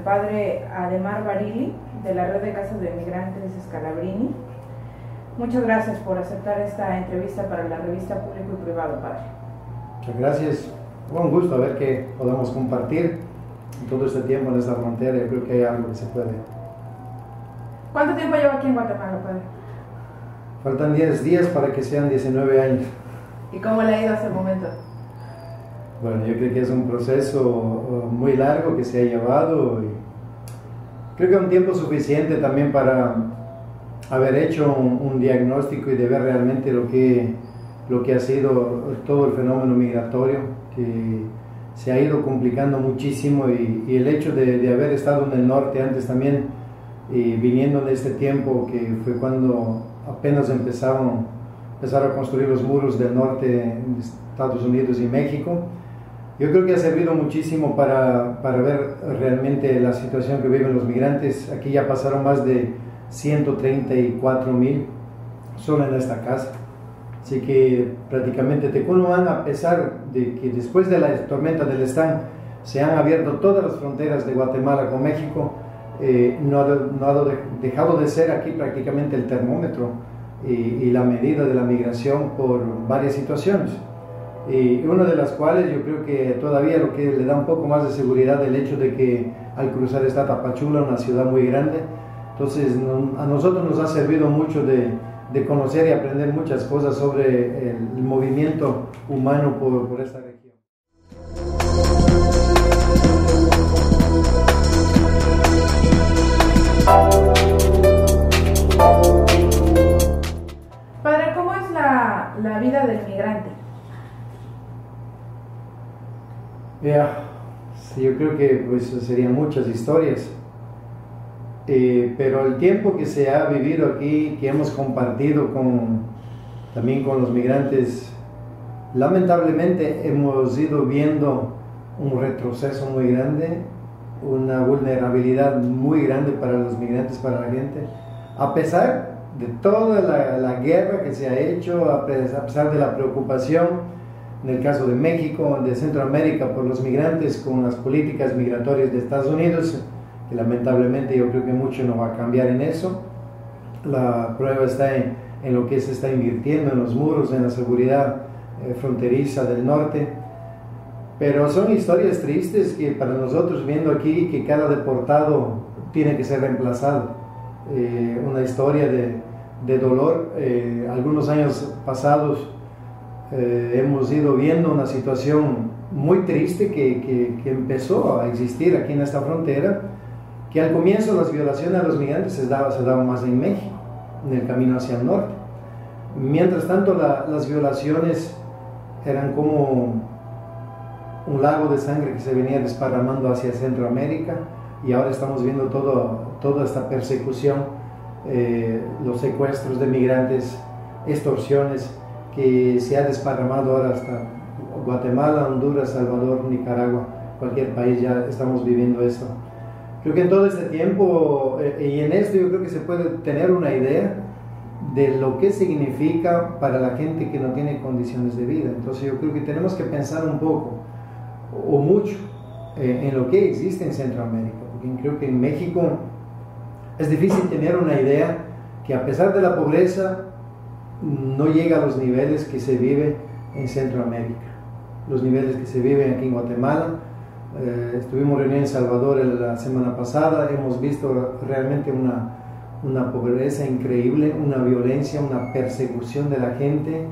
padre Ademar Barili, de la Red de Casas de Migrantes Scalabrini. Muchas gracias por aceptar esta entrevista para la revista Público y Privado, padre. Muchas gracias. Un gusto ver que podamos compartir todo este tiempo en esta frontera. Yo creo que hay algo que se puede. ¿Cuánto tiempo lleva aquí en Guatemala, padre? Faltan 10 días para que sean 19 años. ¿Y cómo le ha ido hasta el momento? Bueno, yo creo que es un proceso muy largo que se ha llevado y creo que un tiempo suficiente también para haber hecho un diagnóstico y de ver realmente lo que ha sido todo el fenómeno migratorio, que se ha ido complicando muchísimo y el hecho de haber estado en el norte antes también y viniendo en este tiempo que fue cuando apenas empezaron a construir los muros del norte en Estados Unidos y México. Yo creo que ha servido muchísimo para ver realmente la situación que viven los migrantes. Aquí ya pasaron más de 134,000 solo en esta casa. Así que prácticamente Tecunumán, a pesar de que después de la tormenta del Están se han abierto todas las fronteras de Guatemala con México, no ha dejado de ser aquí prácticamente el termómetro y la medida de la migración por varias situaciones. Y una de las cuales yo creo que todavía lo que le da un poco más de seguridad el hecho de que al cruzar está Tapachula, una ciudad muy grande. Entonces a nosotros nos ha servido mucho de conocer y aprender muchas cosas sobre el movimiento humano por esta región. Padre, ¿cómo es la vida del migrante? Sí, yo creo que pues serían muchas historias, pero el tiempo que se ha vivido aquí, que hemos compartido también con los migrantes, lamentablemente hemos ido viendo un retroceso muy grande, una vulnerabilidad muy grande para los migrantes, para la gente, a pesar de toda la guerra que se ha hecho, a pesar de la preocupación en el caso de México, de Centroamérica, por los migrantes con las políticas migratorias de Estados Unidos, que lamentablemente yo creo que mucho no va a cambiar en eso. La prueba está en lo que se está invirtiendo en los muros, en la seguridad fronteriza del norte. Pero son historias tristes que para nosotros, viendo aquí que cada deportado tiene que ser reemplazado. Una historia de dolor. Algunos años pasados hemos ido viendo una situación muy triste que empezó a existir aquí en esta frontera, que al comienzo las violaciones a los migrantes se daban más en México, en el camino hacia el norte. Mientras tanto las violaciones eran como un lago de sangre que se venía desparramando hacia Centroamérica, y ahora estamos viendo toda esta persecución, los secuestros de migrantes, extorsiones, que se ha desparramado ahora hasta Guatemala, Honduras, Salvador, Nicaragua, cualquier país ya estamos viviendo esto. Creo que en todo este tiempo y en esto yo creo que se puede tener una idea de lo que significa para la gente que no tiene condiciones de vida. Entonces yo creo que tenemos que pensar un poco o mucho en lo que existe en Centroamérica, porque creo que en México es difícil tener una idea que a pesar de la pobreza no llega a los niveles que se vive en Centroamérica, los niveles que se viven aquí en Guatemala. Estuvimos reunidos en Salvador la semana pasada, hemos visto realmente una pobreza increíble, una violencia, una persecución de la gente,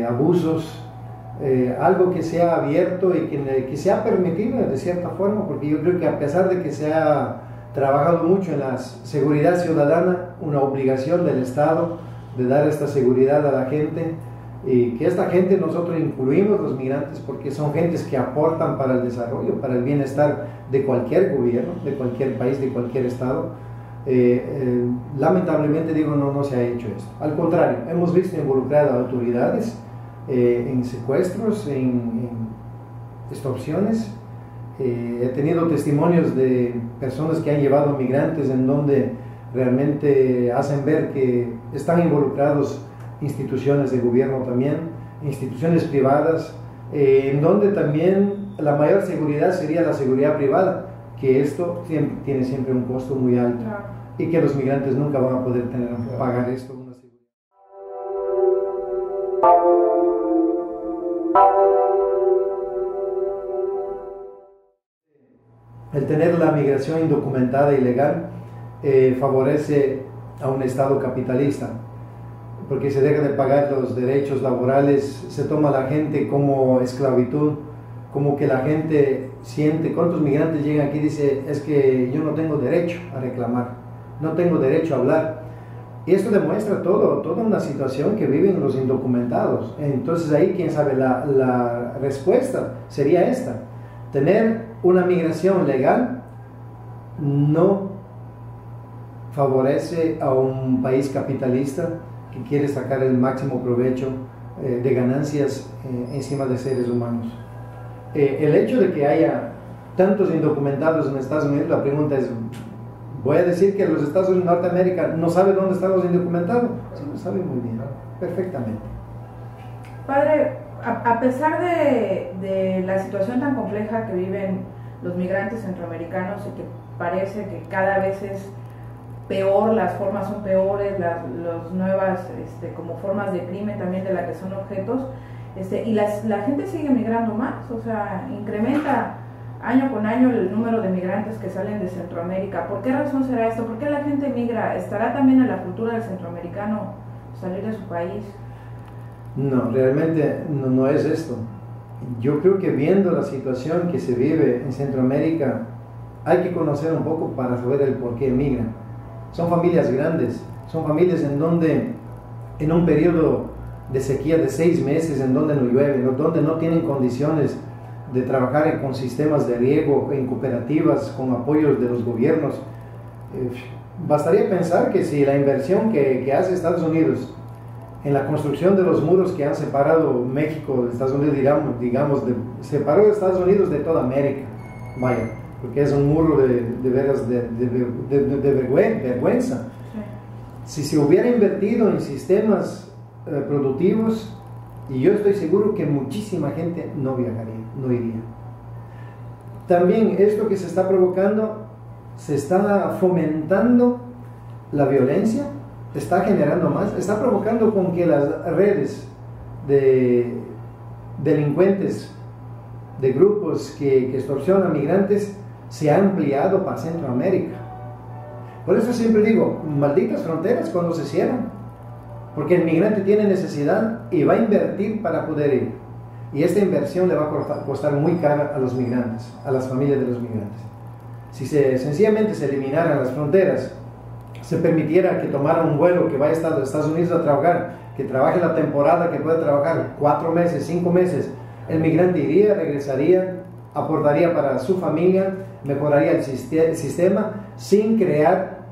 abusos, algo que se ha abierto y que se ha permitido de cierta forma, porque yo creo que a pesar de que se ha trabajado mucho en la seguridad ciudadana, una obligación del Estado de dar esta seguridad a la gente, y que esta gente nosotros incluimos los migrantes porque son gentes que aportan para el desarrollo, para el bienestar de cualquier gobierno, de cualquier país, de cualquier estado. Lamentablemente digo, no se ha hecho esto. Al contrario, hemos visto involucradas a autoridades en secuestros, en extorsiones. He tenido testimonios de personas que han llevado migrantes en donde realmente hacen ver que están involucrados instituciones de gobierno también, instituciones privadas, en donde también la mayor seguridad sería la seguridad privada, que esto tiene siempre un costo muy alto y que los migrantes nunca van a poder pagar esto. El tener la migración indocumentada y legal favorece a un Estado capitalista, porque se deja de pagar los derechos laborales, se toma a la gente como esclavitud, como que la gente siente. ¿Cuántos migrantes llegan aquí y dicen, es que yo no tengo derecho a reclamar, no tengo derecho a hablar? Y esto demuestra toda una situación que viven los indocumentados. Entonces ahí, quién sabe, la respuesta sería esta: tener una migración legal no favorece a un país capitalista que quiere sacar el máximo provecho de ganancias encima de seres humanos. El hecho de que haya tantos indocumentados en Estados Unidos, la pregunta es, ¿voy a decir que los Estados Unidos de Norteamérica no saben dónde están los indocumentados? Sí, lo saben muy bien, perfectamente. Padre, a pesar de la situación tan compleja que viven los migrantes centroamericanos y que parece que cada vez es peor, las formas son peores, las nuevas como formas de crimen también de las que son objetos, y la gente sigue migrando más, o sea, incrementa año con año el número de migrantes que salen de Centroamérica. ¿Por qué razón será esto? ¿Por qué la gente migra? ¿Estará también en la cultura del centroamericano salir de su país? No, realmente no es esto. Yo creo que viendo la situación que se vive en Centroamérica, hay que conocer un poco para saber el por qué migran. Son familias grandes, son familias en donde en un periodo de sequía de 6 meses, en donde no llueve, donde no tienen condiciones de trabajar con sistemas de riego, en cooperativas, con apoyos de los gobiernos. Bastaría pensar que si la inversión que hace Estados Unidos en la construcción de los muros que han separado México de Estados Unidos, separó a Estados Unidos de toda América, vaya, porque es un muro de vergüenza. Si se hubiera invertido en sistemas productivos, y yo estoy seguro que muchísima gente no viajaría, no iría. También esto que se está provocando, se está fomentando la violencia, está generando más, está provocando con que las redes de delincuentes, de grupos que extorsionan migrantes, se ha ampliado para Centroamérica. Por eso siempre digo, malditas fronteras cuando se cierran, porque el migrante tiene necesidad y va a invertir para poder ir, y esta inversión le va a costar muy cara a los migrantes, a las familias de los migrantes. Si sencillamente se eliminaran las fronteras, se permitiera que tomara un vuelo que vaya a Estados Unidos a trabajar, que trabaje la temporada que puede trabajar, 4 meses, 5 meses, el migrante iría, regresaría, aportaría para su familia, mejoraría el sistema, sin crear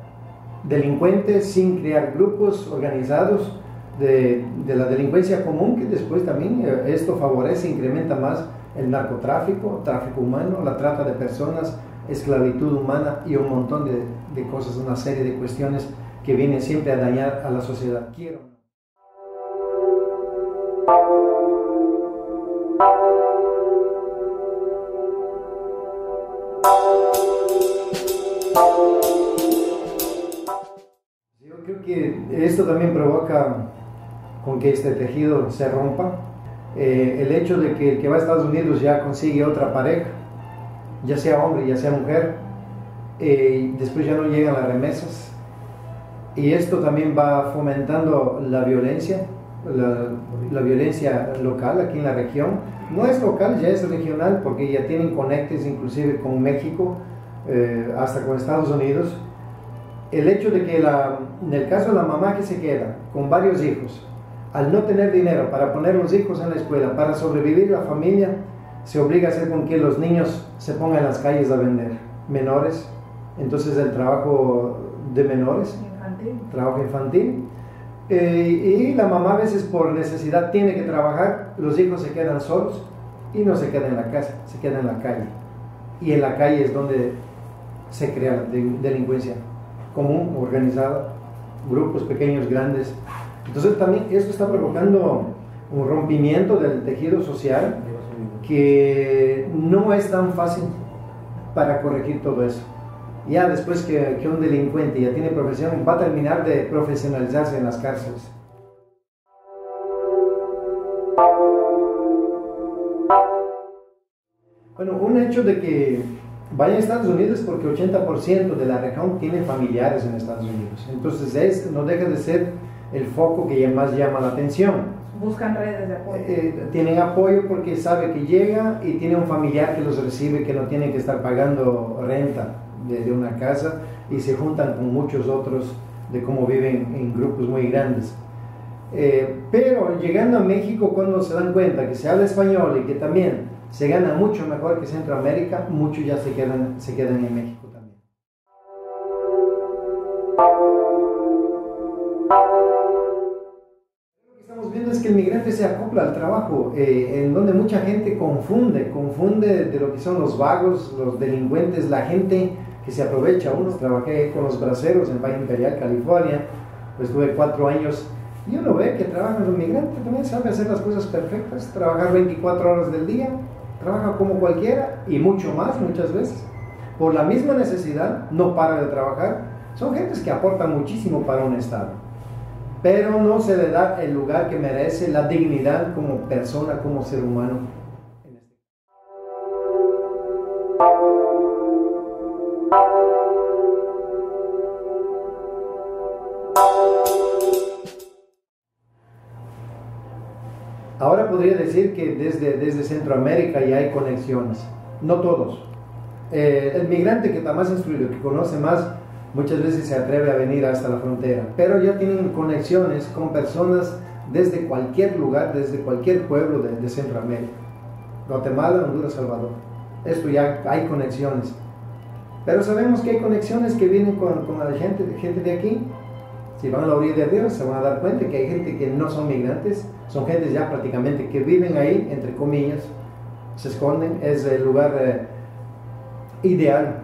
delincuentes, sin crear grupos organizados de la delincuencia común, que después también esto favorece, incrementa más el narcotráfico, tráfico humano, la trata de personas, esclavitud humana y un montón de cosas, una serie de cuestiones que vienen siempre a dañar a la sociedad. Yo creo que esto también provoca con que este tejido se rompa. El hecho de que el que va a Estados Unidos ya consigue otra pareja, ya sea hombre, ya sea mujer, después ya no llegan las remesas, y esto también va fomentando la violencia, la violencia local aquí en la región. No es local, ya es regional, porque ya tienen conectes inclusive con México, hasta con Estados Unidos. El hecho de que en el caso de la mamá que se queda con varios hijos, al no tener dinero para poner los hijos en la escuela, para sobrevivir la familia, se obliga a hacer con que los niños se pongan en las calles a vender, menores. Entonces el trabajo de menores, trabajo infantil, y la mamá a veces por necesidad tiene que trabajar, los hijos se quedan solos y no se quedan en la casa, se quedan en la calle, y en la calle es donde se crea la delincuencia común, organizada, grupos pequeños, grandes. Entonces también esto está provocando un rompimiento del tejido social que no es tan fácil para corregir todo eso. Ya después que un delincuente ya tiene profesión, va a terminar de profesionalizarse en las cárceles. Bueno, un hecho de que vaya a Estados Unidos es porque 80% de la región tiene familiares en Estados Unidos. Entonces no deja de ser el foco que más llama la atención. Buscan redes de apoyo. Tienen apoyo porque sabe que llega y tiene un familiar que los recibe, que no tienen que estar pagando renta de una casa, y se juntan con muchos otros de cómo viven en grupos muy grandes. Pero llegando a México, cuando se dan cuenta que se habla español y que también se gana mucho mejor que Centroamérica, muchos ya se quedan en México también. Lo que estamos viendo es que el migrante se acopla al trabajo, en donde mucha gente confunde de lo que son los vagos, los delincuentes, la gente que se aprovecha. Trabajé con los braceros en Valle Imperial, California, pues estuve 4 años. Y uno ve que trabaja en un migrante, también sabe hacer las cosas perfectas, trabajar 24 horas del día, trabaja como cualquiera y mucho más muchas veces. Por la misma necesidad, no para de trabajar. Son gentes que aportan muchísimo para un Estado, pero no se le da el lugar que merece, la dignidad como persona, como ser humano. Ahora podría decir que desde Centroamérica ya hay conexiones, no todos. El migrante que está más instruido, que conoce más, muchas veces se atreve a venir hasta la frontera, pero ya tienen conexiones con personas desde cualquier lugar, desde cualquier pueblo de Centroamérica. Guatemala, Honduras, Salvador. Esto ya hay conexiones. Pero sabemos que hay conexiones que vienen con la gente de aquí. Si van a la orilla de río, se van a dar cuenta que hay gente que no son migrantes, son gentes ya prácticamente que viven ahí, entre comillas, se esconden. Es el lugar ideal,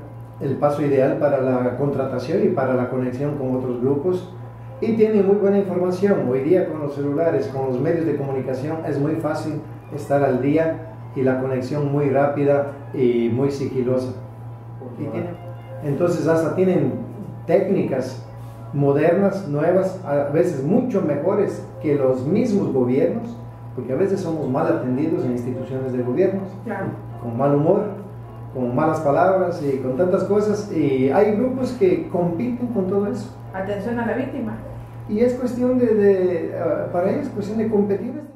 el paso ideal para la contratación y para la conexión con otros grupos. Y tienen muy buena información. Hoy día con los celulares, con los medios de comunicación, es muy fácil estar al día y la conexión muy rápida y muy sigilosa. Entonces hasta tienen técnicas modernas, nuevas, a veces mucho mejores que los mismos gobiernos, porque a veces somos mal atendidos en instituciones de gobiernos, claro, con mal humor, con malas palabras y con tantas cosas, y hay grupos que compiten con todo eso. Atención a la víctima. Y es cuestión para ellos es cuestión de competir.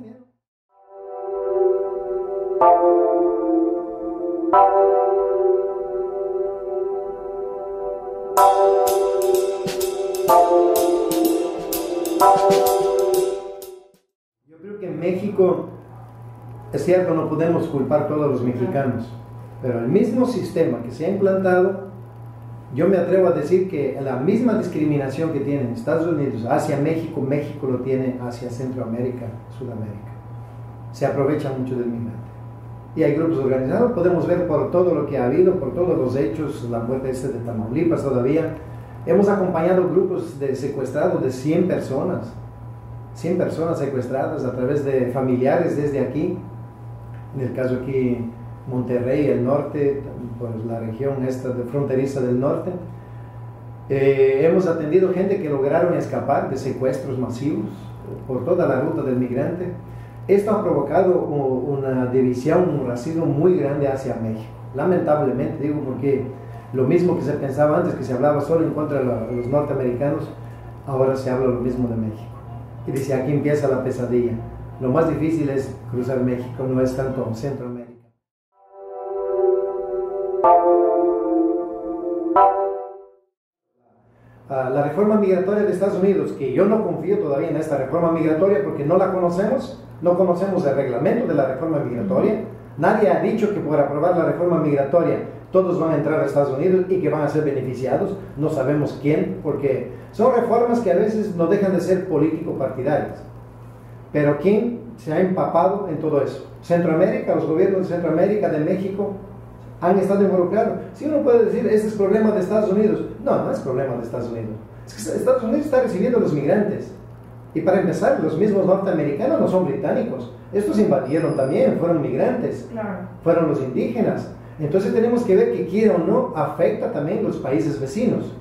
Yo creo que en México, es cierto, no podemos culpar a todos los mexicanos, pero el mismo sistema que se ha implantado, yo me atrevo a decir que la misma discriminación que tienen Estados Unidos hacia México, México lo tiene hacia Centroamérica, Sudamérica. Se aprovecha mucho del migrante. Y hay grupos organizados, podemos ver por todo lo que ha habido, por todos los hechos, la muerte de Tamaulipas todavía. Hemos acompañado grupos de secuestrados de 100 personas secuestradas a través de familiares desde aquí, en el caso aquí Monterrey, el norte, pues la región esta de fronteriza del norte. Hemos atendido gente que lograron escapar de secuestros masivos por toda la ruta del migrante. Esto ha provocado una división, un racismo muy grande hacia México. Lamentablemente, digo, porque lo mismo que se pensaba antes, que se hablaba solo en contra de los norteamericanos, ahora se habla lo mismo de México. Y dice, aquí empieza la pesadilla. Lo más difícil es cruzar México, no es tanto Centroamérica. La reforma migratoria de Estados Unidos, que yo no confío todavía en esta reforma migratoria porque no la conocemos, no conocemos el reglamento de la reforma migratoria. Nadie ha dicho que por aprobar la reforma migratoria todos van a entrar a Estados Unidos y que van a ser beneficiados. No sabemos quién, porque son reformas que a veces no dejan de ser político-partidarias. Pero ¿quién se ha empapado en todo eso? Centroamérica, los gobiernos de Centroamérica, de México, han estado involucrados. Si uno puede decir, este es problema de Estados Unidos. No, no es problema de Estados Unidos. Es que Estados Unidos está recibiendo a los migrantes. Y para empezar, los mismos norteamericanos no son británicos. Estos invadieron también, fueron migrantes. Claro. Fueron los indígenas. Entonces tenemos que ver que quiera o no, afecta también los países vecinos.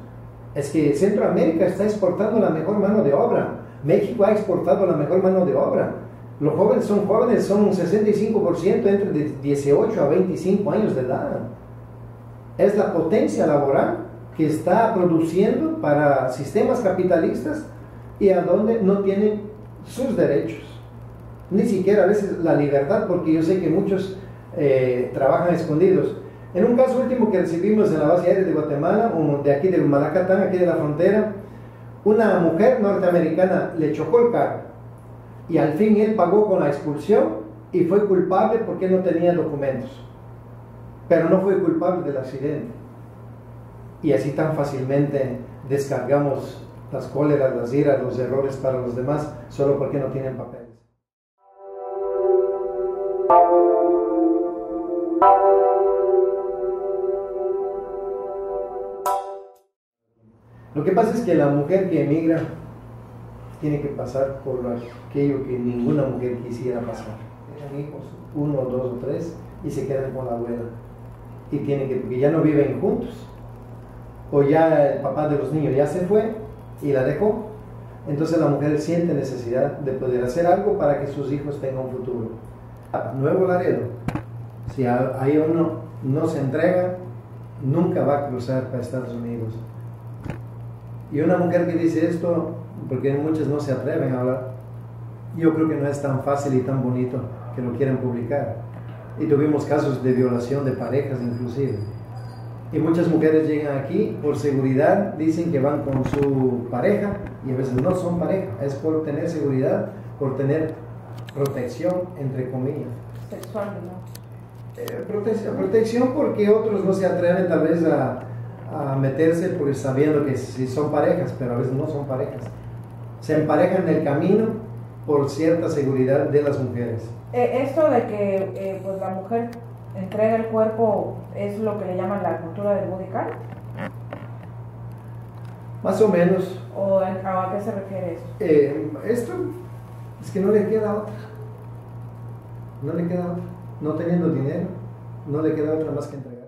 Es que Centroamérica está exportando la mejor mano de obra. México ha exportado la mejor mano de obra. Los jóvenes, son un 65% entre de 18 a 25 años de edad. Es la potencia laboral que está produciendo para sistemas capitalistas y a donde no tienen sus derechos. Ni siquiera a veces la libertad, porque yo sé que muchos trabajan escondidos. En un caso último que recibimos en la base aérea de Guatemala, de aquí del Malacatán, aquí de la frontera, una mujer norteamericana le chocó el carro y al fin él pagó con la expulsión y fue culpable porque no tenía documentos, pero no fue culpable del accidente. Y así tan fácilmente descargamos las cóleras, las iras, los errores para los demás solo porque no tienen papeles. Lo que pasa es que la mujer que emigra tiene que pasar por aquello que ninguna mujer quisiera pasar. Tienen hijos, 1, 2 o 3, y se quedan con la abuela. Y tienen que, porque ya no viven juntos, o ya el papá de los niños ya se fue y la dejó. Entonces la mujer siente necesidad de poder hacer algo para que sus hijos tengan un futuro. Nuevo Laredo, si ahí uno no se entrega, nunca va a cruzar para Estados Unidos. Y una mujer que dice esto, porque muchas no se atreven a hablar, yo creo que no es tan fácil y tan bonito que lo quieran publicar. Y tuvimos casos de violación de parejas inclusive. Y muchas mujeres llegan aquí por seguridad, dicen que van con su pareja y a veces no son pareja, es por tener seguridad, por tener protección, entre comillas. Sexual, ¿no? Protección porque otros no se atreven tal vez a meterse porque sabiendo que si son parejas, pero a veces no son parejas. Se emparejan en el camino por cierta seguridad de las mujeres. Esto de que pues la mujer entrega el cuerpo es lo que le llaman la cultura del body count. Más o menos. ¿O a qué se refiere eso? Esto es que no le queda otra. No le queda otra. No teniendo dinero, no le queda otra más que entregar.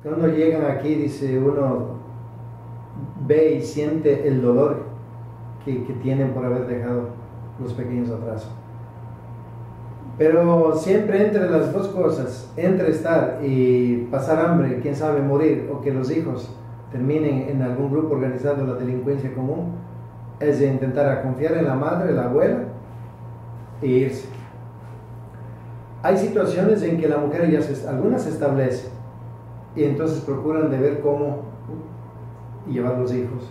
Cuando llegan aquí, dice uno, ve y siente el dolor que tienen por haber dejado los pequeños atrás. Pero siempre entre las dos cosas, entre estar y pasar hambre, quién sabe morir, o que los hijos terminen en algún grupo organizado de la delincuencia común, es de intentar confiar en la madre, la abuela, e irse. Hay situaciones en que la mujer algunas se establece, y entonces procuran de ver cómo llevar los hijos.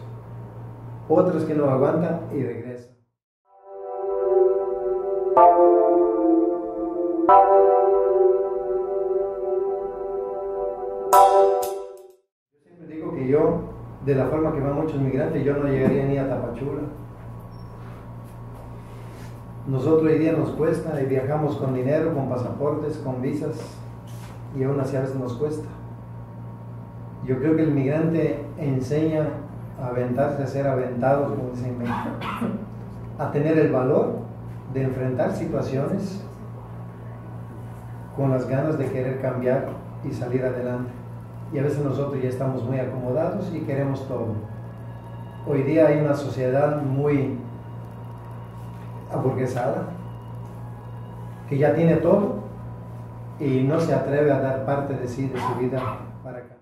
Otras que no aguantan y regresan. Yo siempre digo que yo, de la forma que van muchos migrantes, yo no llegaría ni a Tapachula. Nosotros hoy día nos cuesta y viajamos con dinero, con pasaportes, con visas, y aún así a veces nos cuesta. Yo creo que el migrante enseña a aventarse, a ser aventados, como dicen en México, a tener el valor de enfrentar situaciones con las ganas de querer cambiar y salir adelante. Y a veces nosotros ya estamos muy acomodados y queremos todo. Hoy día hay una sociedad muy aburguesada, que ya tiene todo y no se atreve a dar parte de sí, de su vida, para cambiar.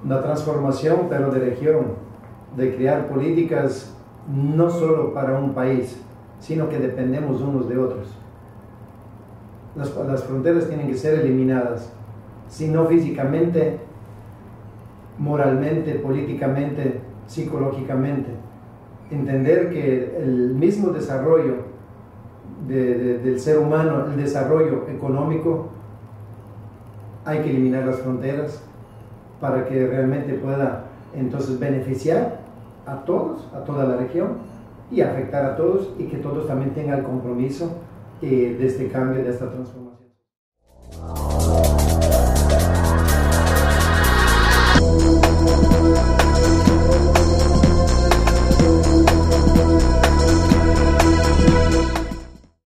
La transformación, pero de región, de crear políticas no solo para un país, sino que dependemos unos de otros. Las fronteras tienen que ser eliminadas, si no físicamente, moralmente, políticamente, psicológicamente. Entender que el mismo desarrollo del ser humano, el desarrollo económico, hay que eliminar las fronteras para que realmente pueda entonces beneficiar a todos, a toda la región, y afectar a todos, y que todos también tengan el compromiso de este cambio, de esta transformación.